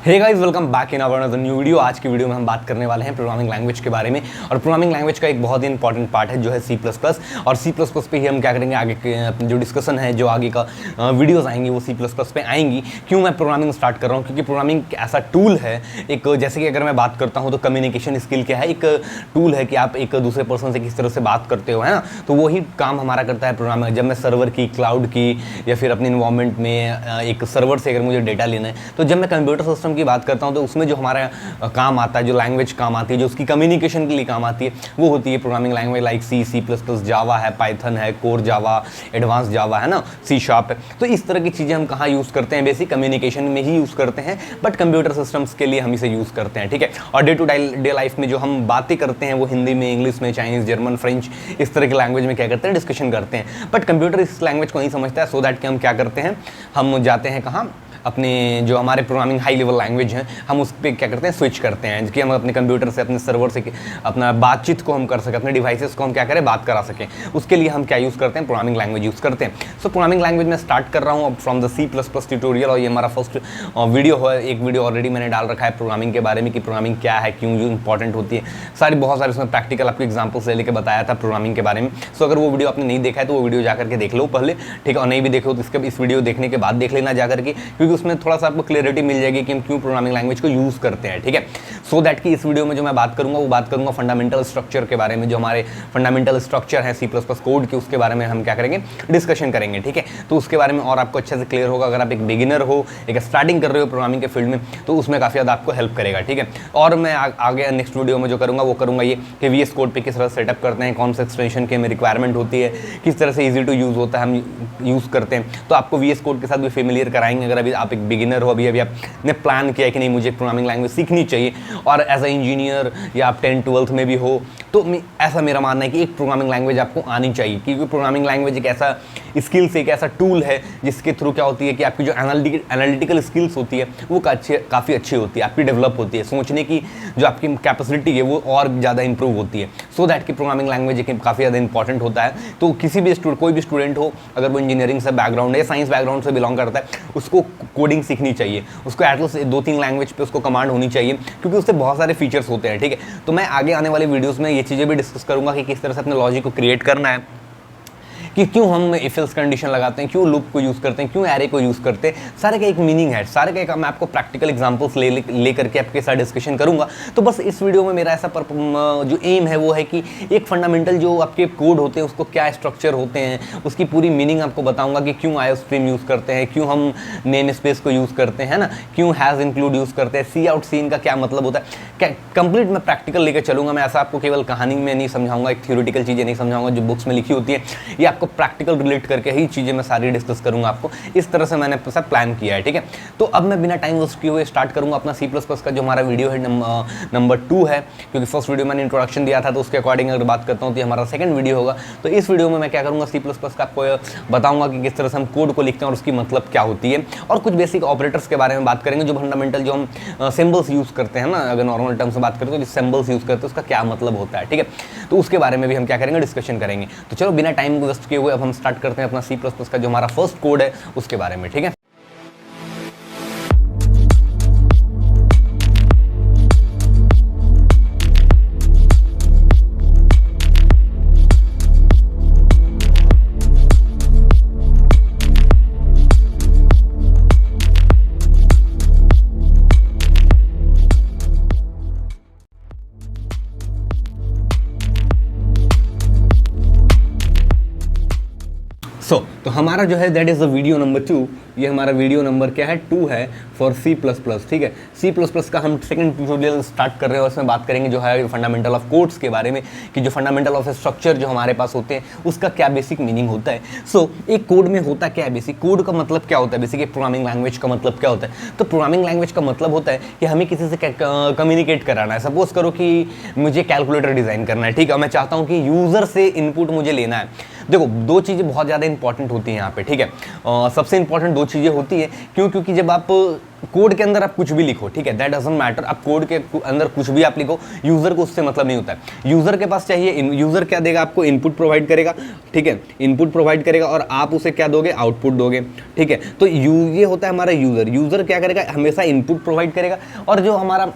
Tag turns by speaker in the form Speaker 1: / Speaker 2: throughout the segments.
Speaker 1: Hey guys, welcome back in our another new video. आज की video में हम बात करने वाले हैं प्रोग्रामिंग लैंग्वेज के बारे में। और प्रोग्रामिंग लैंग्वेज का एक बहुत ही इंपॉर्टेंट पार्ट है जो है सी प्लस प्लस। और सी प्लस प्लस पे ही हम क्या करेंगे, आगे के जो डिस्कशन है, जो आगे का वीडियोस आएंगी वो सी प्लस प्लस पे आएंगी। क्यों मैं प्रोग्रामिंग स्टार्ट कर रहा हूँ? क्योंकि प्रोग्रामिंग ऐसा टूल है, एक जैसे कि अगर मैं बात करता हूँ तो कम्युनिकेशन स्किल क्या है, एक टूल है कि आप एक दूसरे पर्सन से किस तरह से बात करते हो, है ना। तो वही काम हमारा करता है प्रोग्रामिंग। जब मैं सर्वर की, क्लाउड की या फिर अपने इन्वायरमेंट में एक सर्वर से अगर मुझे डेटा लेना है, तो जब मैं कंप्यूटर सिस्टम की बात करता हूँ तो उसमें जो हमारा काम आता है, जो लैंग्वेज काम आती है, जो उसकी कम्युनिकेशन के लिए काम आती है, वो होती है प्रोग्रामिंग लैंग्वेज लाइक सी, सी प्लस प्लस, जावा है, पाइथन है, कोर जावा, एडवांस जावा है ना, सी शार्प है। तो इस तरह की चीज़ें हम कहाँ यूज़ करते हैं? बेसिक कम्युनिकेशन में ही यूज़ करते हैं, बट कंप्यूटर सिस्टम्स के लिए हम इसे यूज़ करते हैं, ठीक है। और डे टू डे लाइफ में जो हम बातें करते हैं वो हिंदी में, इंग्लिश में, चाइनीज़, जर्मन, फ्रेंच, इस तरह की लैंग्वेज में क्या करते हैं, डिस्कशन करते हैं। बट कंप्यूटर इस लैंग्वेज को नहीं समझता है, सो दैट कि हम क्या करते हैं, हम जाते हैं कहाँ, अपने जो हमारे प्रोग्रामिंग हाई लेवल लैंग्वेज हैं, हम उस पर क्या करते हैं, स्विच करते हैं कि हम अपने कंप्यूटर से, अपने सर्वर से अपना बातचीत को हम कर सकें, अपने डिवाइसेस को हम क्या करें, बात करा सकें। उसके लिए हम क्या यूज़ करते हैं, प्रोग्रामिंग लैंग्वेज यूज़ करते हैं। सो प्रोग्रामिंग लैंग्वेज में स्टार्ट कर रहा हूँ अब from the C plus plus tutorial. और ये हमारा फर्स्ट वीडियो है। एक वीडियो ऑलरेडी मैंने डाल रखा है प्रोग्रामिंग के बारे में कि प्रोग्रामिंग क्या है, क्यों जो इंपॉर्टेंट होती है, बहुत सारे उसमें प्रैक्टिकल आपको एग्जाम्पल्स ले लेके बताया था प्रोग्रामिंग के बारे में। सो अगर वो वीडियो आपने नहीं देखा है तो वो वीडियो जाकर के देख लो पहले, ठीक है। और नहीं भी देखो तो इसके इस वीडियो देखने के बाद देख लेना जाकर के, क्योंकि उसमें थोड़ा सा आपको क्लियरिटी मिल जाएगी कि हम क्यों प्रोग्रामिंग लैंग्वेज को यूज़ करते हैं, ठीक है। सो दैट कि इस वीडियो में जो मैं बात करूंगा वो बात करूंगा फंडामेंटल स्ट्रक्चर के बारे में, जो हमारे फंडामेंटल स्ट्रक्चर है सी प्लस प्लस कोड के, उसके बारे में हम क्या करेंगे, डिस्कशन करेंगे, ठीक है। तो उसके बारे में और आपको अच्छे से क्लियर होगा। अगर आप एक बिगिनर हो, एक स्टार्टिंग कर रहे हो प्रोग्रामिंग के फील्ड में, तो उसमें काफ़ी ज़्यादा आपको हेल्प करेगा, ठीक है। और मैं आगे नेक्स्ट वीडियो में जो करूँगा वो करूँगा ये कि वीएस कोड पे किस तरह सेटअप करते हैं, कौन से एक्सटेंशन की हमें रिक्वायरमेंट होती है, किस तरह से ईजी टू यूज़ होता है, हम यूज़ करते हैं। तो आपको वीएस कोड के साथ भी फेमिलियर कराएंगे। अगर अभी आप एक बिगिनर हो, अभी आपने प्लान किया है कि नहीं मुझे प्रोग्रामिंग लैंग्वेज सीखनी चाहिए, और एज अ इंजीनियर या आप 10th-12th में भी हो, तो ऐसा मेरा मानना है कि एक प्रोग्रामिंग लैंग्वेज आपको आनी चाहिए। क्योंकि प्रोग्रामिंग लैंग्वेज एक ऐसा स्किल्स, एक ऐसा टूल है जिसके थ्रू क्या होती है कि आपकी जो एनालिटिकल स्किल्स होती है वो काफ़ी अच्छी होती है, आपकी डेवलप होती है, सोचने की जो आपकी कैपेसिटी है वो और ज़्यादा इंप्रूव होती है। सो दैट कि प्रोग्रामिंग लैंग्वेज एक काफ़ी ज़्यादा इंपॉर्टेंट होता है। तो किसी भी कोई भी स्टूडेंट हो, अगर वो इंजीनियरिंग से बैकग्राउंड है, साइंस बैकग्राउंड से बिलोंग करता है, उसको कोडिंग सीखनी चाहिए, उसको एटलीस्ट 2-3 लैंग्वेज पे उसको कमांड होनी चाहिए, क्योंकि उससे बहुत सारे फीचर्स होते हैं, ठीक है। तो मैं आगे आने वाले वीडियोस में ये चीज़ें भी डिस्कस करूंगा कि किस तरह से अपने लॉजिक को क्रिएट करना है, कि क्यों हम इफ एल्स कंडीशन लगाते हैं, क्यों लूप को यूज़ करते हैं, क्यों एरे को यूज़ करते हैं। सारे का एक मीनिंग है, सारे का एक मैं आपको प्रैक्टिकल एग्जांपल्स ले करके आपके साथ डिस्कशन करूंगा। तो बस इस वीडियो में मेरा ऐसा जो एम है वो है कि एक फंडामेंटल जो आपके कोड होते हैं उसको क्या स्ट्रक्चर होते हैं, उसकी पूरी मीनिंग आपको बताऊंगा कि क्यों आईओस्ट्रीम यूज़ करते हैं, क्यों हम नेम स्पेस को यूज़ करते हैं ना, क्यों हैज़ इंक्लूड यूज़ करते हैं, सी आउट सीन का क्या मतलब होता है, क्या कंप्लीट मैं प्रैक्टिकल लेकर चलूंगा। मैं ऐसा आपको केवल कहानी में नहीं समझाऊंगा, एक थ्योरेटिकल चीज़ें नहीं समझाऊंगा जो बुक्स में लिखी होती है, ये आपको प्रैक्टिकल रिलेट करके ही चीजें मैं सारी डिस्कस करूंगा आपको। इस तरह से मैंने सब प्लान किया है, ठीक है। तो अब मैं बिना टाइम वेस्ट किए हुए स्टार्ट करूंगा अपना सी प्लस प्लस का जो हमारा वीडियो है नंबर 2 है। क्योंकि फर्स्ट वीडियो मैंने इंट्रोडक्शन दिया था, तो उसके अकॉर्डिंग अगर बात करता हूँ तो हमारा सेकंड वीडियो होगा। तो इस वीडियो में मैं क्या करूंगा, सी प्लस प्लस का आपको बताऊंगा कि किस तरह से हम कोड को लिखते हैं और उसकी मतलब क्या होती है, और कुछ बेसिक ऑपरेटर्स के बारे में बात करेंगे, जो फंडामेंटल जो हम सिंबल्स यूज करते हैं ना, अगर नॉर्मल टर्म से बात करें तो जो सिंबल्स यूज करते हैं उसका क्या मतलब होता है, ठीक है। तो उसके बारे में भी हम क्या करेंगे, डिस्कशन करेंगे। तो चलो बिना टाइम वेस्ट किए हुए अब हम स्टार्ट करते हैं अपना सी प्लस प्लस का जो हमारा फर्स्ट कोड है उसके बारे में, ठीक है। तो हमारा जो है that is the video number 2। ये हमारा वीडियो नंबर क्या है, 2 है फॉर सी प्लस प्लस, ठीक है। सी प्लस प्लस का हम सेकंड ट्यूटोरियल स्टार्ट कर रहे हैं और उसमें बात करेंगे जो है फंडामेंटल ऑफ कोड्स के बारे में, कि जो फंडामेंटल ऑफ स्ट्रक्चर जो हमारे पास होते हैं उसका क्या बेसिक मीनिंग होता है। सो एक कोड में होता क्या है, बेसिक कोड का मतलब क्या होता है, बेसिक एक प्रोग्रामिंग लैंग्वेज का मतलब क्या होता है। तो प्रोग्रामिंग लैंग्वेज का मतलब होता है कि हमें किसी से कम्युनिकेट कराना है। सपोज करो कि मुझे कैलकुलेटर डिज़ाइन करना है, ठीक है, मैं चाहता हूँ कि यूज़र से इनपुट मुझे लेना है, देखो दो चीज़ें बहुत ज़्यादा इंपॉर्टेंट होती हैं यहाँ पे, ठीक है। सबसे इंपॉर्टेंट दो चीज़ें होती है, क्यों? क्योंकि जब आप कोड के अंदर आप कुछ भी लिखो, ठीक है, दैट डजंट मैटर, आप कोड के अंदर कुछ भी आप लिखो, यूज़र को उससे मतलब नहीं होता है। यूज़र के पास चाहिए, यूज़र क्या देगा आपको? इनपुट प्रोवाइड करेगा, ठीक है, इनपुट प्रोवाइड करेगा और आप उसे क्या दोगे? आउटपुट दोगे, ठीक है। तो ये होता है हमारा यूज़र। यूज़र क्या करेगा? हमेशा इनपुट प्रोवाइड करेगा, और जो हमारा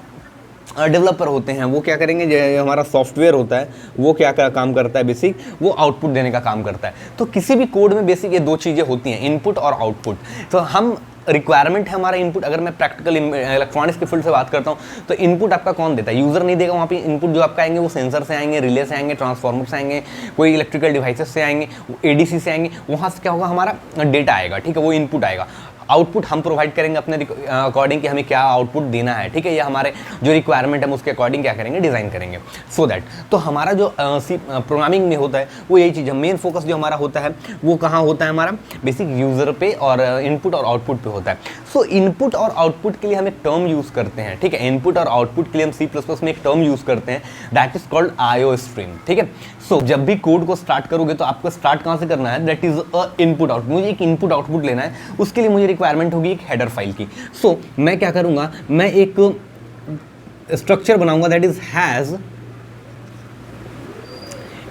Speaker 1: डेवलपर होते हैं वो क्या करेंगे? जो हमारा सॉफ्टवेयर होता है वो क्या काम करता है? बेसिक वो आउटपुट देने का काम करता है। तो किसी भी कोड में बेसिक ये दो चीज़ें होती हैं, इनपुट और आउटपुट। तो हम रिक्वायरमेंट है हमारा इनपुट। अगर मैं प्रैक्टिकल इलेक्ट्रॉनिक्स के फील्ड से बात करता हूँ तो इनपुट आपका कौन देता है? यूज़र नहीं देगा। वहाँ पे इनपुट जो आपका आएंगे वो सेंसर से आएंगे, रिले से आएंगे, ट्रांसफार्मर से आएंगे, कोई इलेक्ट्रिकल डिवाइसेस से आएंगे, एडीसी से आएंगे। वहाँ से क्या होगा? हमारा डेटा आएगा, ठीक है, वो इनपुट आएगा। आउटपुट हम प्रोवाइड करेंगे अपने अकॉर्डिंग कि हमें क्या आउटपुट देना है, ठीक है, या हमारे जो रिक्वायरमेंट है उसके अकॉर्डिंग क्या करेंगे? डिज़ाइन करेंगे। सो दैट तो हमारा जो प्रोग्रामिंग में होता है वो यही चीज़ है। मेन फोकस जो हमारा होता है वो कहाँ होता है? हमारा बेसिक यूज़र पे और इनपुट और आउटपुट पे होता है। सो इनपुट और आउटपुट के लिए हम एक टर्म यूज़ करते हैं, ठीक है। इनपुट और आउटपुट के लिए हम C++ में एक टर्म यूज़ करते हैं, that is called IO stream, ठीक है। सो जब भी कोड को स्टार्ट करोगे तो आपको स्टार्ट कहाँ से करना है? That is a input output. मुझे एक इनपुट आउटपुट लेना है, उसके लिए मुझे रिक्वायरमेंट होगी एक हेडर फाइल की। सो मैं क्या करूँगा? मैं एक स्ट्रक्चर बनाऊंगा that is has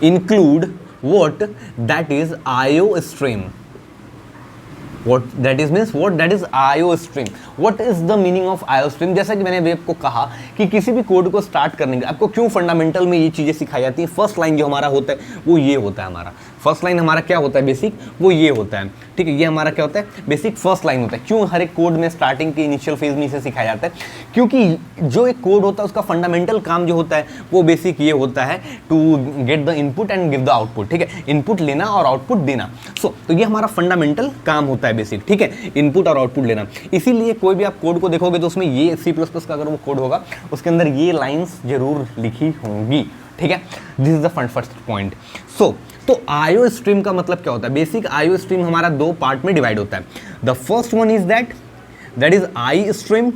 Speaker 1: include what? That is IO stream. What that is means what? That is IO stream. What is the meaning of IO stream? जैसा कि मैंने अभी आपको कहा कि किसी भी कोड को स्टार्ट करने के आपको क्यों फंडामेंटल में ये चीज़ें सिखाई जाती हैं। फर्स्ट लाइन जो हमारा होता है वो ये होता है। हमारा फर्स्ट लाइन हमारा क्या होता है? बेसिक वो ये होता है, ठीक है। ये हमारा क्या होता है? बेसिक फर्स्ट लाइन होता है। क्यों हर एक कोड में स्टार्टिंग के इनिशियल फेज में इसे सिखाया जाता है? क्योंकि जो एक कोड होता है उसका फंडामेंटल काम जो होता है वो बेसिक ये होता है to get the input and give the output, ठीक है। इनपुट लेना और आउटपुट देना। तो ये हमारा फंडामेंटल काम होता है बेसिक, ठीक है, इनपुट और आउटपुट लेना। इसीलिए कोई भी आप कोड को देखोगे तो उसमें ये C++ का अगर वो कोड होगा उसके अंदर ये लाइंस जरूर लिखी होंगी, ठीक है। This is the first point. तो IO स्ट्रीम का मतलब क्या होता है? बेसिक IO स्ट्रीम हमारा दो पार्ट में डिवाइड होता है। The first one is that is I stream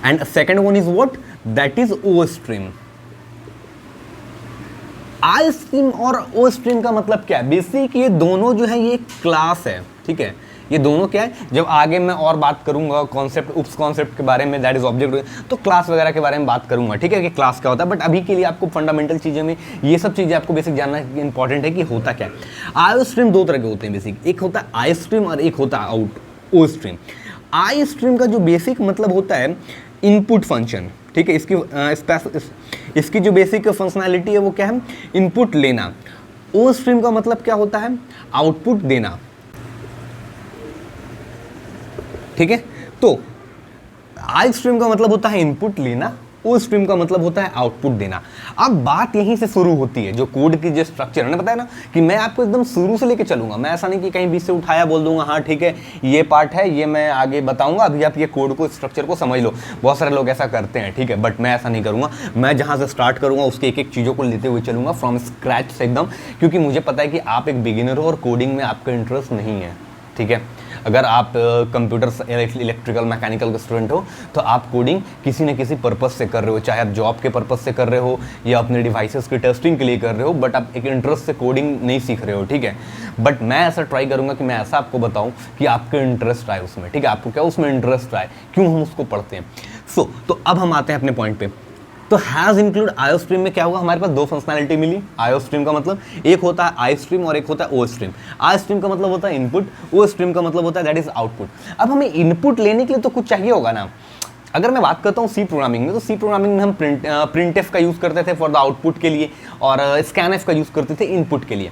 Speaker 1: and second one is what? That is O stream. I stream और O स्ट्रीम का मतलब क्या है? बेसिक ये दोनों जो है ये क्लास है, ठीक है। ये दोनों क्या है? जब आगे मैं और बात करूंगा कॉन्सेप्ट, उप्स कॉन्सेप्ट के बारे में, दैट इज ऑब्जेक्ट, तो क्लास वगैरह के बारे में बात करूंगा, ठीक है, कि क्लास क्या होता है। बट अभी के लिए आपको फंडामेंटल चीज़ें में ये सब चीज़ें आपको बेसिक जानना इंपॉर्टेंट है कि होता क्या है। IO स्ट्रीम दो तरह के होते हैं बेसिक, एक होता है I स्ट्रीम और एक होता है O स्ट्रीम। I स्ट्रीम का जो बेसिक मतलब होता है इनपुट फंक्शन, ठीक है। इसकी जो बेसिक फंक्शनैलिटी है वो क्या है? इनपुट लेना। O स्ट्रीम का मतलब क्या होता है? आउटपुट देना, ठीक है। तो I स्ट्रीम का मतलब होता है इनपुट लेना, O स्ट्रीम का मतलब होता है आउटपुट देना। अब बात यहीं से शुरू होती है, जो कोड की जो स्ट्रक्चर है ना, पता है ना कि मैं आपको एकदम शुरू से लेके चलूंगा। मैं ऐसा नहीं कि कहीं बीच से उठाया बोल दूंगा हाँ ठीक है ये पार्ट है, ये मैं आगे बताऊंगा, अभी आप ये कोड को स्ट्रक्चर को समझ लो। बहुत सारे लोग ऐसा करते हैं, ठीक है, बट मैं ऐसा नहीं करूंगा। मैं जहाँ से स्टार्ट करूंगा उसके एक एक चीज़ों को लेते हुए चलूंगा फ्रॉम स्क्रैच से एकदम, क्योंकि मुझे पता है कि आप एक बिगिनर हो और कोडिंग में आपका इंटरेस्ट नहीं है, ठीक है। अगर आप कंप्यूटर इलेक्ट्रिकल मैकेनिकल के स्टूडेंट हो तो आप कोडिंग किसी न किसी पर्पस से कर रहे हो, चाहे आप जॉब के पर्पस से कर रहे हो या अपने डिवाइसेस की टेस्टिंग के लिए कर रहे हो, बट आप एक इंटरेस्ट से कोडिंग नहीं सीख रहे हो, ठीक है। बट मैं ऐसा ट्राई करूंगा कि मैं ऐसा आपको बताऊं कि आपका इंटरेस्ट आए उसमें, ठीक है, आपको क्या उसमें इंटरेस्ट आए, क्यों हम उसको पढ़ते हैं। तो अब हम आते हैं अपने पॉइंट पे। तो हैज़ इंक्लूड IO स्ट्रीम में क्या होगा? हमारे पास दो फंक्शनैलिटी मिली। IO स्ट्रीम का मतलब एक होता है I स्ट्रीम और एक होता है O स्ट्रीम। I स्ट्रीम का मतलब होता है इनपुट, O स्ट्रीम का मतलब होता है दैट इज आउटपुट। अब हमें इनपुट लेने के लिए तो कुछ चाहिए होगा ना। अगर मैं बात करता हूँ सी प्रोग्रामिंग में, तो सी प्रोग्रामिंग में हम प्रिंटफ का यूज़ करते थे फॉर द आउटपुट के लिए और स्कैनफ का यूज़ करते थे इनपुट के लिए।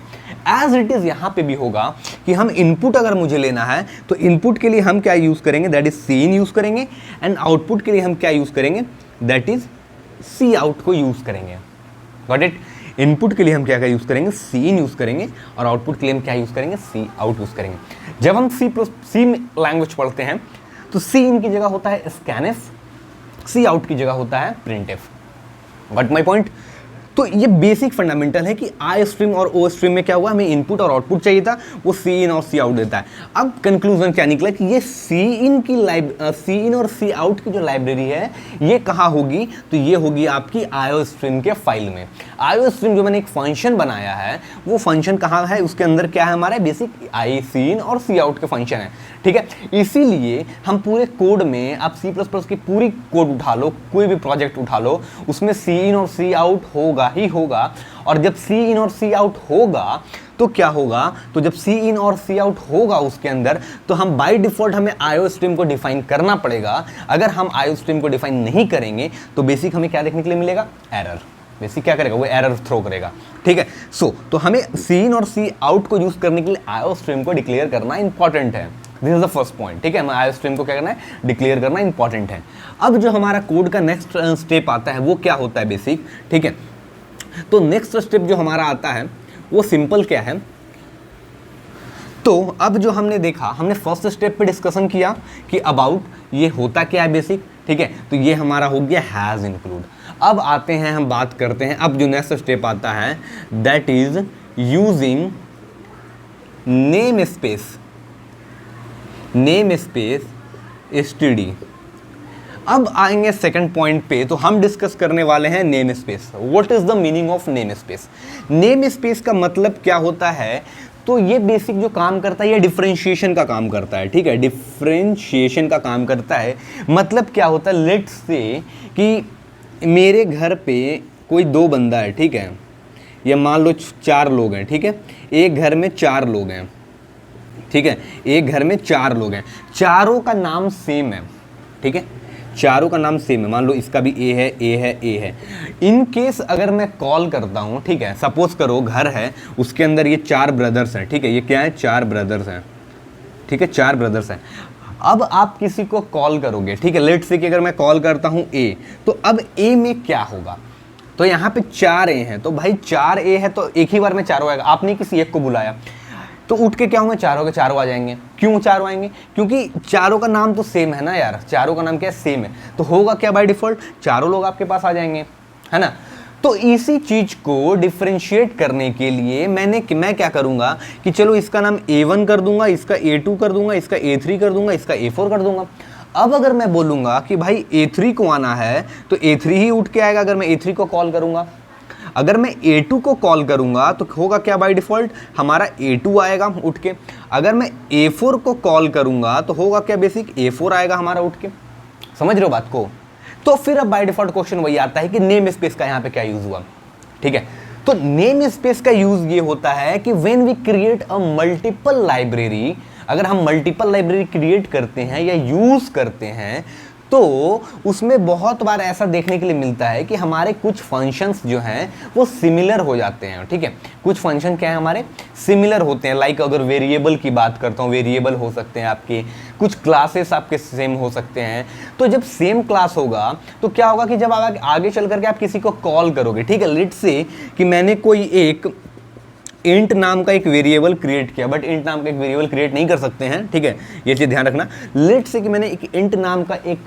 Speaker 1: एज इट इज़ यहाँ पे भी होगा कि हम इनपुट अगर मुझे लेना है तो इनपुट के लिए हम क्या यूज़ करेंगे? दैट इज सीन यूज़ करेंगे, एंड आउटपुट के लिए हम क्या यूज़ करेंगे? दैट इज सी आउट को यूज़ करेंगे। Got it? इनपुट के लिए हम क्या यूज़ करेंगे? सीन यूज़ करेंगे, और आउटपुट के लिए हम क्या यूज़ करेंगे? सी आउट यूज़ करेंगे। जब हम सी लैंग्वेज पढ़ते हैं तो सी इन की जगह होता है स्कैनफ, सी आउट की जगह होता है प्रिंटफ। बट माई पॉइंट, तो ये बेसिक फंडामेंटल है कि आई स्ट्रीम और ओ स्ट्रीम में क्या हुआ, हमें इनपुट और आउटपुट चाहिए था, वो सी इन और सी आउट देता है। अब कंक्लूजन क्या निकला कि ये सी इन और सी आउट की जो लाइब्रेरी है ये कहाँ होगी, तो ये होगी आपकी आईओ स्ट्रीम के फाइल में। आईओ स्ट्रीम जो मैंने एक फंक्शन बनाया है वो फंक्शन कहाँ है, उसके अंदर क्या है, हमारा बेसिक आई सी इन और सी आउट के फंक्शन है, ठीक है। इसीलिए हम पूरे कोड में, आप सी प्लस प्लस की पूरी कोड उठा लो, कोई भी प्रोजेक्ट उठा लो, उसमें सी इन और सी आउट होगा ही होगा। और जब सी इन और सी आउट होगा तो क्या होगा, तो जब सी इन और सी आउट होगा उसके अंदर, तो हम बाय डिफॉल्ट हमें आईओ स्ट्रीम को डिफाइन करना पड़ेगा। अगर हम आईओ स्ट्रीम को डिफाइन नहीं करेंगे तो बेसिक हमें क्या देखने के लिए मिलेगा, एरर। बेसिक क्या करेगा, वो एरर थ्रो करेगा, ठीक है। तो हमें सी इन और सी आउट को यूज करने के लिए आईओ स्ट्रीम को डिक्लेयर करना इंपॉर्टेंट है। This is the first point, ठीक है। हमें आईओ स्ट्रीम को क्या करना है, डिक्लेयर करना इंपॉर्टेंट है। अब जो हमारा कोड का नेक्स्ट स्टेप आता है वो क्या होता है बेसिक, ठीक है। तो नेक्स्ट स्टेप जो हमारा आता है वो सिंपल क्या है, तो अब जो हमने देखा, हमने फर्स्ट स्टेप पे डिस्कशन किया कि अबाउट ये होता क्या है बेसिक, ठीक है। तो ये हमारा हो गया हैज़ इंक्लूड। अब आते हैं, हम बात करते हैं, अब जो नेक्स्ट स्टेप आता है that is using name space STD. अब आएंगे सेकंड पॉइंट पे, तो हम डिस्कस करने वाले हैं name space. What is the meaning of name space? Name space का मतलब क्या होता है, तो ये बेसिक जो काम करता है ये डिफरेंशिएशन का काम करता है, ठीक है। डिफरेंशिएशन का काम करता है, मतलब क्या होता है, लेट्स से कि मेरे घर पे कोई दो बंदा है, ठीक है, या मान लो 4 लोग हैं, ठीक है। एक घर में 4 लोग हैं, ठीक है, एक घर में 4 लोग हैं, चारों का नाम सेम है, ठीक है, चारों का नाम सेम है। मान लो इसका भी ए है, ए है, ए है। इन केस अगर मैं कॉल करता हूँ, ठीक है, सपोज करो घर है, उसके अंदर ये 4 ब्रदर्स हैं, ठीक है, ये क्या है, 4 ब्रदर्स हैं, ठीक है, 4 ब्रदर्स हैं। अब आप किसी को कॉल करोगे, ठीक है, लेट्स से कि अगर मैं कॉल करता हूँ ए, तो अब ए में क्या होगा, तो यहाँ पे 4 ए हैं, तो भाई 4 ए है तो एक ही बार में चारों आएगा। आपने किसी एक को बुलाया तो उठ के क्या होंगे, चारों के चारों आ जाएंगे। क्यों चारों आएंगे, क्योंकि चारों का नाम तो सेम है ना यार, चारों का नाम क्या है, सेम है, तो होगा क्या बाय डिफॉल्ट, चारों लोग आपके पास आ जाएंगे, है ना। तो इसी चीज को डिफरेंशिएट करने के लिए मैं क्या करूंगा कि चलो इसका नाम A1 कर दूंगा, इसका A2 कर दूंगा, इसका A3 कर दूंगा, इसका A4 कर दूंगा। अब अगर मैं बोलूंगा कि भाई A3 को आना है तो A3 ही उठ के आएगा अगर मैं A3 को कॉल करूंगा। अगर मैं A2 को कॉल करूंगा तो होगा क्या बाय डिफॉल्ट, हमारा A2 आएगा उठ के। अगर मैं A4 को कॉल करूंगा तो होगा क्या, बेसिक A4 आएगा हमारा उठ के। समझ रहे हो बात को? तो फिर अब बाय डिफॉल्ट क्वेश्चन वही आता है कि नेम स्पेस का यहाँ पे क्या यूज हुआ, ठीक है। तो नेम स्पेस का यूज ये होता है कि when we create a multiple library, अगर हम मल्टीपल लाइब्रेरी क्रिएट करते हैं या यूज करते हैं तो उसमें बहुत बार ऐसा देखने के लिए मिलता है कि हमारे कुछ फंक्शंस जो हैं वो सिमिलर हो जाते हैं, ठीक है। कुछ फंक्शन क्या है, हमारे सिमिलर होते हैं। लाइक अगर वेरिएबल की बात करता हूँ, वेरिएबल हो सकते हैं आपके, कुछ क्लासेस आपके सेम हो सकते हैं। तो जब सेम क्लास होगा तो क्या होगा कि जब आगे चल करके आप किसी को कॉल करोगे, ठीक है, लेट्स से कि मैंने कोई एक इंट नाम का एक वेरिएबल क्रिएट किया, बट इंट नाम का एक वेरिएबल क्रिएट नहीं कर सकते हैं, ठीक है, ये चीज़ ध्यान रखना। लेट्स से कि मैंने एक इंट नाम का एक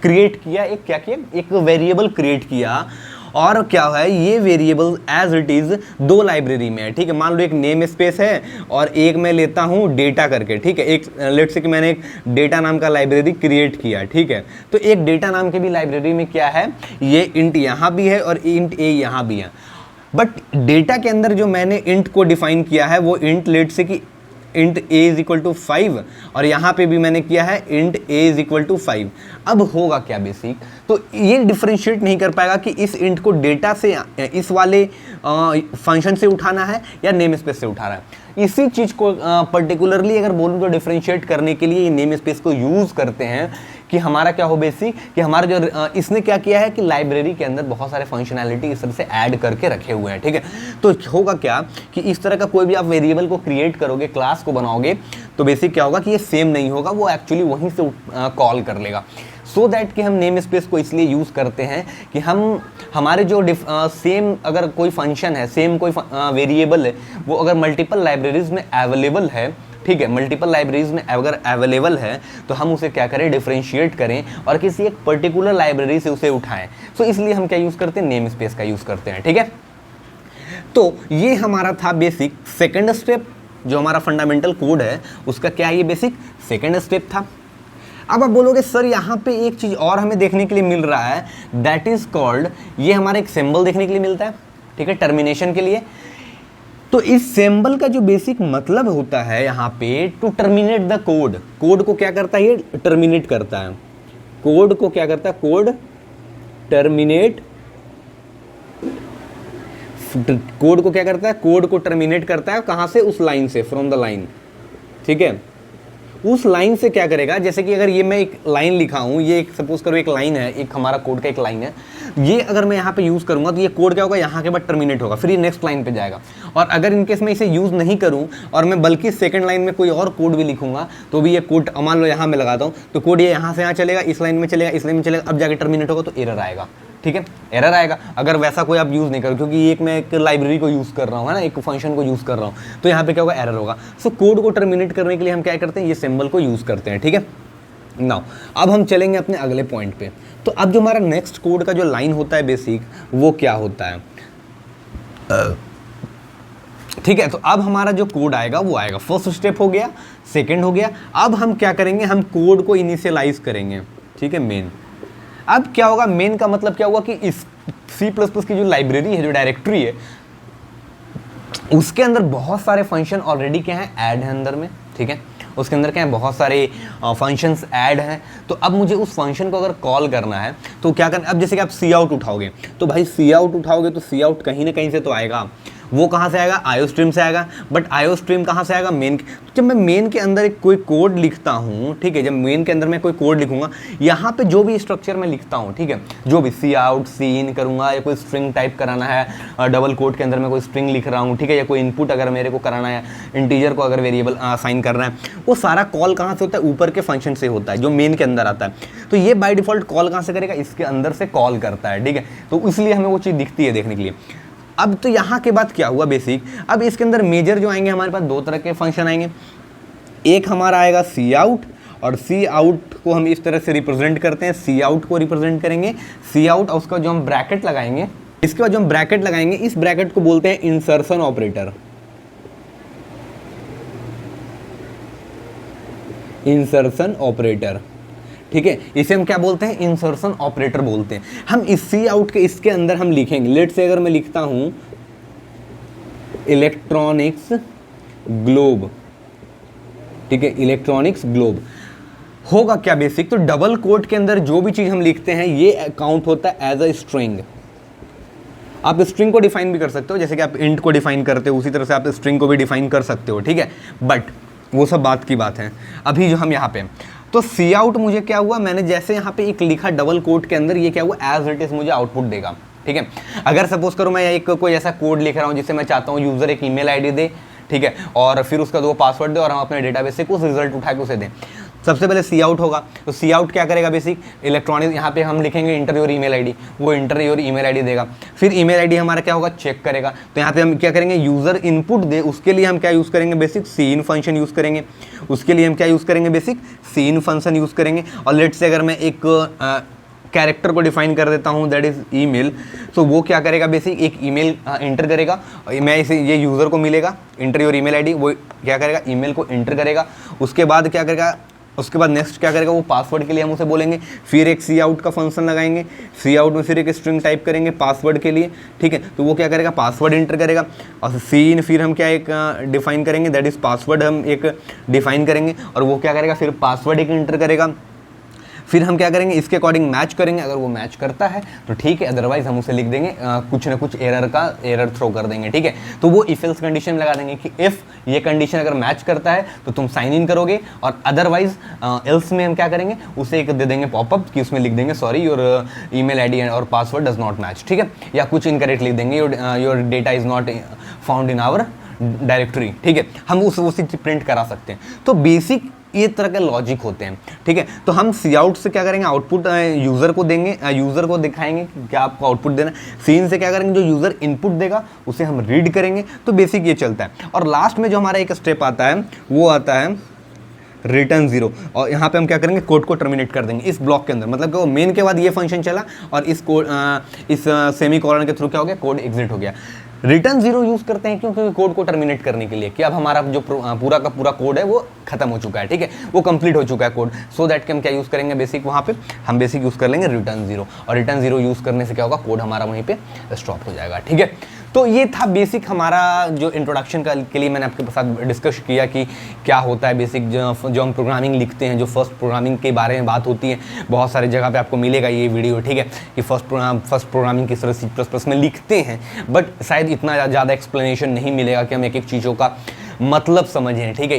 Speaker 1: क्रिएट किया, एक क्या किया, एक वेरिएबल क्रिएट किया, और क्या है, ये variable as it is 2 library में है, ठीक है। मान लो एक नेम स्पेस है और एक मैं लेता हूँ डेटा करके, ठीक है। एक लेट्स से कि मैंने एक डेटा नाम का लाइब्रेरी क्रिएट किया, ठीक है। तो एक डेटा नाम के भी लाइब्रेरी में क्या है, ये इंट यहाँ भी है और इंट ए यहाँ भी है। बट डेटा के अंदर जो मैंने इंट को डिफाइन किया है वो इंट लेट से कि int a is equal to 5, और यहाँ पे भी मैंने किया है int a is equal to 5। अब होगा क्या बेसिक, तो ये डिफरेंशिएट नहीं कर पाएगा कि इस इंट को डेटा से, इस वाले फंक्शन से उठाना है या नेम स्पेस से उठाना है। इसी चीज़ को पर्टिकुलरली अगर बोलूँ तो डिफरेंशिएट करने के लिए नेम स्पेस को यूज़ करते हैं कि हमारा क्या हो बेसिक, कि हमारा जो इसने क्या किया है कि लाइब्रेरी के अंदर बहुत सारे फंक्शनैलिटी इस तरह से ऐड करके रखे हुए हैं, ठीक है। तो होगा क्या कि इस तरह का कोई भी आप वेरिएबल को क्रिएट करोगे, क्लास को बनाओगे, तो बेसिक क्या होगा कि ये सेम नहीं होगा, वो एक्चुअली वहीं से कॉल कर लेगा। सो दैट कि हम नेम स्पेस को इसलिए यूज़ करते हैं कि हम हमारे जो सेम अगर कोई फंक्शन है, सेम कोई वेरिएबल है, वो अगर मल्टीपल लाइब्रेरीज में अवेलेबल है, ठीक है, मल्टीपल लाइब्रेरीज में अगर अवेलेबल है तो हम उसे क्या करें, डिफरेंशिएट करें और किसी एक पर्टिकुलर लाइब्रेरी से उसे उठाएं। सो इसलिए हम क्या यूज़ करते हैं, नेम स्पेस का यूज़ करते हैं। ठीक है, तो ये हमारा था बेसिक सेकेंड स्टेप, जो हमारा फंडामेंटल कोड है उसका क्या है, ये बेसिक सेकेंड स्टेप था। अब आप बोलोगे सर यहाँ पे एक चीज़ और हमें देखने के लिए मिल रहा है, दैट इज़ कॉल्ड, ये हमारा एक सिंबल देखने के लिए मिलता है, ठीक है, टर्मिनेशन के लिए। तो इस सिंबल का जो बेसिक मतलब होता है यहाँ पे, to terminate the code. Code को क्या करता है, ये टर्मिनेट करता है। कोड को क्या करता है, कोड टर्मिनेट, कोड को क्या करता है, कोड को टर्मिनेट करता है। कहाँ से, उस लाइन से, फ्रॉम द लाइन। ठीक है, उस लाइन से क्या करेगा, जैसे कि अगर ये मैं एक लाइन लिखा हूँ, ये एक सपोज करो एक लाइन है, एक हमारा कोड का एक लाइन है, ये अगर मैं यहाँ पे यूज़ करूँगा तो ये कोड क्या होगा, यहाँ के बाद टर्मिनेट होगा, फिर ये नेक्स्ट लाइन पे जाएगा। और अगर इनकेस मैं इसे यूज़ नहीं करूँ और मैं बल्कि सेकंड लाइन में कोई और कोड भी लिखूंगा तो भी ये कोड, मान लो यहाँ मैं लगाता हूँ, तो कोड ये यहाँ से यहाँ चलेगा, इस लाइन में चलेगा, इस लाइन में चलेगा, अब जाके टर्मिनेट होगा तो एरर आएगा। ठीक है, एरर आएगा अगर वैसा कोई आप यूज़ नहीं करो, क्योंकि एक मैं एक लाइब्रेरी को यूज़ कर रहा हूँ, है ना, एक फंक्शन को यूज़ कर रहा हूँ, तो यहाँ पे क्या होगा, एरर होगा। सो कोड को टर्मिनेट करने के लिए हम क्या करते हैं, ये सिंबल को यूज़ करते हैं। ठीक है, नाउ अब हम चलेंगे अपने अगले पॉइंट पे। तो अब जो हमारा नेक्स्ट कोड का जो लाइन होता है बेसिक, वो क्या होता है, ठीक है। तो अब हमारा जो कोड आएगा वो आएगा, फर्स्ट स्टेप हो गया, सेकंड हो गया। अब हम क्या करेंगे, हम कोड को इनिशियलाइज करेंगे। ठीक है, मेन। अब क्या होगा, मेन का मतलब क्या हुआ कि इस C++ की जो लाइब्रेरी है, जो डायरेक्टरी है, उसके अंदर बहुत सारे फंक्शन ऑलरेडी क्या है, ऐड है अंदर में। ठीक है, उसके अंदर क्या है, बहुत सारे फंक्शंस ऐड हैं। तो अब मुझे उस फंक्शन को अगर कॉल करना है तो क्या करना, अब जैसे कि आप सी आउट उठाओगे, तो भाई सी आउट उठाओगे तो सी आउट कहीं ना कहीं से तो आएगा। वो कहाँ से आएगा, आईओ स्ट्रीम से आएगा। बट आईओ स्ट्रीम कहाँ से आएगा, मेन। तो जब मैं मेन के अंदर एक कोई कोड लिखता हूँ, ठीक है, जब मेन के अंदर मैं कोई कोड लिखूंगा, यहाँ पे जो भी स्ट्रक्चर मैं लिखता हूँ, ठीक है, जो भी सी आउट, सी इन करूँगा, या कोई स्ट्रिंग टाइप कराना है, डबल कोट के अंदर मैं कोई स्ट्रिंग लिख रहा हूँ, ठीक है, या कोई इनपुट अगर मेरे को कराना है, इंटीजर को अगर वेरिएबल असाइन करना है, वो सारा कॉल कहाँ से होता है, ऊपर के फंक्शन से होता है, जो मेन के अंदर आता है। तो ये बाय डिफॉल्ट कॉल कहाँ से करेगा, इसके अंदर से कॉल करता है। ठीक है, तो इसलिए हमें वो चीज़ दिखती है देखने के लिए। अब तो यहाँ के बाद क्या हुआ बेसिक, अब इसके अंदर मेजर जो आएंगे, हमारे पास दो तरह के फंक्शन आएंगे। एक हमारा आएगा सी आउट, और सी आउट को हम इस तरह से रिप्रेजेंट करते हैं, सी आउट को रिप्रेजेंट करेंगे, सी आउट, और उसका जो हम ब्रैकेट लगाएंगे, इसके बाद जो हम ब्रैकेट लगाएंगे, इस ब्रैकेट को बोलते हैं इंसर्शन ऑपरेटर। इंसर्शन ऑपरेटर, ठीक है, इसे हम क्या बोलते हैं, इंसर्शन ऑपरेटर बोलते हैं। हम इस सी आउट के इसके अंदर हम लिखेंगे, लेट से अगर मैं लिखता हूं इलेक्ट्रॉनिक्स ग्लोब, ठीक है, इलेक्ट्रॉनिक्स ग्लोब, होगा क्या बेसिक, तो डबल कोट के अंदर जो भी चीज हम लिखते हैं ये काउंट होता है एज अ स्ट्रिंग। आप स्ट्रिंग को डिफाइन भी कर सकते हो, जैसे कि आप इंट को डिफाइन करते हो, उसी तरह से आप स्ट्रिंग को भी डिफाइन कर सकते हो। ठीक है, बट वो सब बात की बात है। अभी जो हम यहाँ पे, तो सी आउट मुझे क्या हुआ, मैंने जैसे यहाँ पे एक लिखा डबल कोट के अंदर, ये क्या हुआ, एज इट इज मुझे आउटपुट देगा। ठीक है, अगर सपोज करो मैं एक कोई ऐसा कोड लिख रहा हूँ जिससे मैं चाहता हूँ यूजर एक ईमेल आईडी दे, ठीक है, और फिर उसका दो पासवर्ड दे और हम अपने डेटाबेस से कुछ रिजल्ट उठा के उसे दें, सबसे पहले सी आउट होगा। तो सी आउट क्या करेगा बेसिक, इलेक्ट्रॉनिक, यहाँ पे हम लिखेंगे इंटर योर ईमेल आईडी, वो इंटर योर ईमेल आईडी देगा। फिर ईमेल आईडी हमारा क्या होगा, चेक करेगा। तो यहाँ पे हम क्या करेंगे, यूजर इनपुट दे, उसके लिए हम क्या यूज़ करेंगे बेसिक, सीन फंक्शन यूज़ करेंगे। उसके लिए हम क्या यूज़ करेंगे बेसिक, सीन फंक्शन यूज़ करेंगे। और लेट से अगर मैं एक कैरेक्टर को डिफाइन कर देता हूँ, दैट इज ईमेल, तो वो क्या करेगा बेसिक, एक ईमेल इंटर करेगा, मैं इसे, ये यूज़र को मिलेगा इंटर योर ईमेल आईडी, वो क्या करेगा, ईमेल को इंटर करेगा। उसके बाद क्या करेगा, उसके बाद नेक्स्ट क्या करेगा, वो पासवर्ड के लिए हम उसे बोलेंगे, फिर एक सी आउट का फंक्शन लगाएंगे, सी आउट में फिर एक स्ट्रिंग टाइप करेंगे पासवर्ड के लिए। ठीक है, तो वो क्या करेगा, पासवर्ड इंटर करेगा। और सीन फिर हम क्या एक डिफाइन करेंगे, दैट इज पासवर्ड हम एक डिफाइन करेंगे, और वो क्या करेगा, फिर पासवर्ड एक इंटर करेगा। फिर हम क्या करेंगे, इसके अकॉर्डिंग मैच करेंगे, अगर वो मैच करता है तो ठीक है, अदरवाइज हम उसे लिख देंगे कुछ ना कुछ एरर थ्रो कर देंगे। ठीक है, तो वो इफ एल्स कंडीशन लगा देंगे कि इफ़ ये कंडीशन अगर मैच करता है तो तुम साइन इन करोगे, और अदरवाइज एल्स में हम क्या करेंगे, उसे एक दे देंगे पॉपअप कि उसमें लिख देंगे सॉरी योर ईमेल आईडी और पासवर्ड डज नॉट मैच। ठीक है, या कुछ इनकरेक्ट लिख देंगे, your data is not found in our directory. ठीक है, हम उसी प्रिंट करा सकते हैं। तो बेसिक ये तरह के लॉजिक होते हैं, ठीक है। तो हम सी आउट से क्या करेंगे, आउटपुट यूज़र को देंगे, यूज़र को दिखाएंगे कि क्या आपको आउटपुट देना है। सी इन से क्या करेंगे, जो यूज़र इनपुट देगा उसे हम रीड करेंगे। तो बेसिक ये चलता है। और लास्ट में जो हमारा एक स्टेप आता है वो आता है रिटर्न 0, और यहाँ पे हम क्या करेंगे, कोड को टर्मिनेट कर देंगे इस ब्लॉक के अंदर। मतलब कि वो मेन के बाद ये फंक्शन चला और इस कोड इस सेमी कॉलन के थ्रू क्या हो गया, कोड एग्जिट हो गया। रिटर्न 0 यूज़ करते हैं क्योंकि कोड को टर्मिनेट करने के लिए कि अब हमारा जो पूरा का पूरा कोड है वो खत्म हो चुका है, ठीक है, वो कंप्लीट हो चुका है कोड। सो दैट कि हम क्या यूज़ करेंगे बेसिक, वहाँ पे हम बेसिक यूज़ कर लेंगे रिटर्न 0, और रिटर्न 0 यूज़ करने से क्या होगा, कोड हमारा वहीं पे स्टॉप हो जाएगा, ठीक है। तो ये था बेसिक हमारा जो इंट्रोडक्शन के लिए मैंने आपके साथ डिस्कस किया कि क्या होता है बेसिक जो हम प्रोग्रामिंग लिखते हैं, जो फर्स्ट प्रोग्रामिंग के बारे में बात होती है। बहुत सारी जगह पे आपको मिलेगा ये वीडियो, ठीक है, कि फर्स्ट प्रोग्रामिंग किस तरह C++ में लिखते हैं, बट शायद इतना ज़्यादा एक्सप्लेनेशन नहीं मिलेगा कि हम एक एक चीज़ों का मतलब समझें, ठीक है।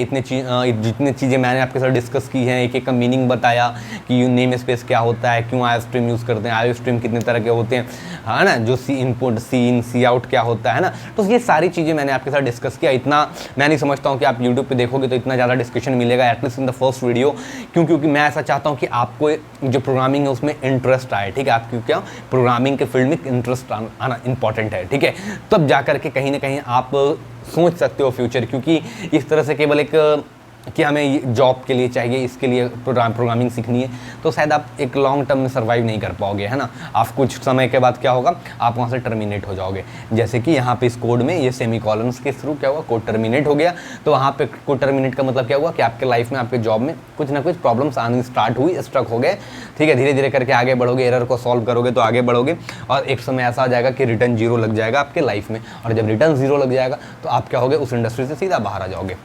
Speaker 1: जितनी चीज़ें मैंने आपके साथ डिस्कस की हैं, एक एक का मीनिंग बताया कि नेम स्पेस क्या होता है, क्यों आई स्ट्रीम यूज़ करते हैं, आई स्ट्रीम कितने तरह के होते हैं, है ना, जो सी इनपुट, सी इन, सी आउट क्या होता है ना। तो ये सारी चीज़ें मैंने आपके साथ डिस्कस किया। इतना मैं नहीं समझता हूँ कि आप यूट्यूब पे देखोगे तो इतना ज़्यादा डिस्कशन मिलेगा, at least in the first video, क्योंकि मैं ऐसा चाहता हूँ कि आपको जो प्रोग्रामिंग है उसमें इंटरेस्ट आए, ठीक है। आपको क्या प्रोग्रामिंग के फील्ड में इंटरेस्ट आना इंपॉर्टेंट है, ठीक है। तब जा करके कहीं ना कहीं आप सोच सकते हो फ्यूचर, क्योंकि इस तरह से केवल एक कि हमें जॉब के लिए चाहिए, इसके लिए प्रोग्रामिंग सीखनी है, तो शायद आप एक लॉन्ग टर्म में सर्वाइव नहीं कर पाओगे, है ना। आप कुछ समय के बाद क्या होगा, आप वहाँ से टर्मिनेट हो जाओगे। जैसे कि यहाँ पे इस कोड में ये सेमी कॉलम्स के थ्रू क्या हुआ, कोड टर्मिनेट हो गया। तो वहाँ पे कोड टर्मिनेट का मतलब क्या हुआ कि आपके लाइफ में, आपके जॉब में कुछ ना कुछ प्रॉब्लम्स आनी स्टार्ट हुई, स्ट्रक हो गए, ठीक है। धीरे धीरे करके आगे बढ़ोगे, एरर को सॉल्व करोगे तो आगे बढ़ोगे, और एक समय ऐसा आ जाएगा कि रिटर्न 0 लग जाएगा आपके लाइफ में। और जब रिटर्न 0 लग जाएगा तो आप क्या होगे, उस इंडस्ट्री से सीधा बाहर आ जाओगे,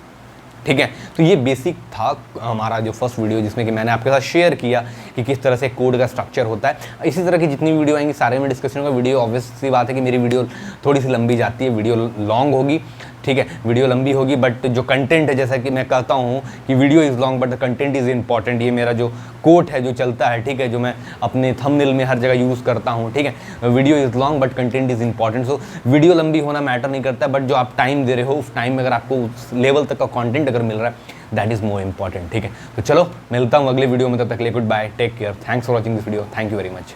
Speaker 1: ठीक है। तो ये बेसिक था हमारा जो फर्स्ट वीडियो, जिसमें कि मैंने आपके साथ शेयर किया कि किस तरह से कोड का स्ट्रक्चर होता है। इसी तरह की जितनी वीडियो आएंगी सारे में डिस्कशन होगा। वीडियो ऑब्वियस सी बात है कि मेरी वीडियो थोड़ी सी लंबी जाती है, वीडियो लॉन्ग होगी, ठीक है, वीडियो लंबी होगी, बट जो कंटेंट है, जैसा कि मैं कहता हूँ कि video is long but the content is important. ये मेरा जो कोट है जो चलता है, ठीक है, जो मैं अपने थंबनेल में हर जगह यूज़ करता हूँ, ठीक है। Video is long but content is important. So video लंबी होना मैटर नहीं करता, बट जो आप टाइम दे रहे हो उस टाइम में अगर आपको उस लेवल तक का कॉन्टेंट अगर मिल रहा है, दैट इज़ मोर इंपॉर्टेंट, ठीक है। तो चलो मिलता हूँ अगले वीडियो में, तब तक के लिए good bye, take care, thanks for watching this video, thank you very much.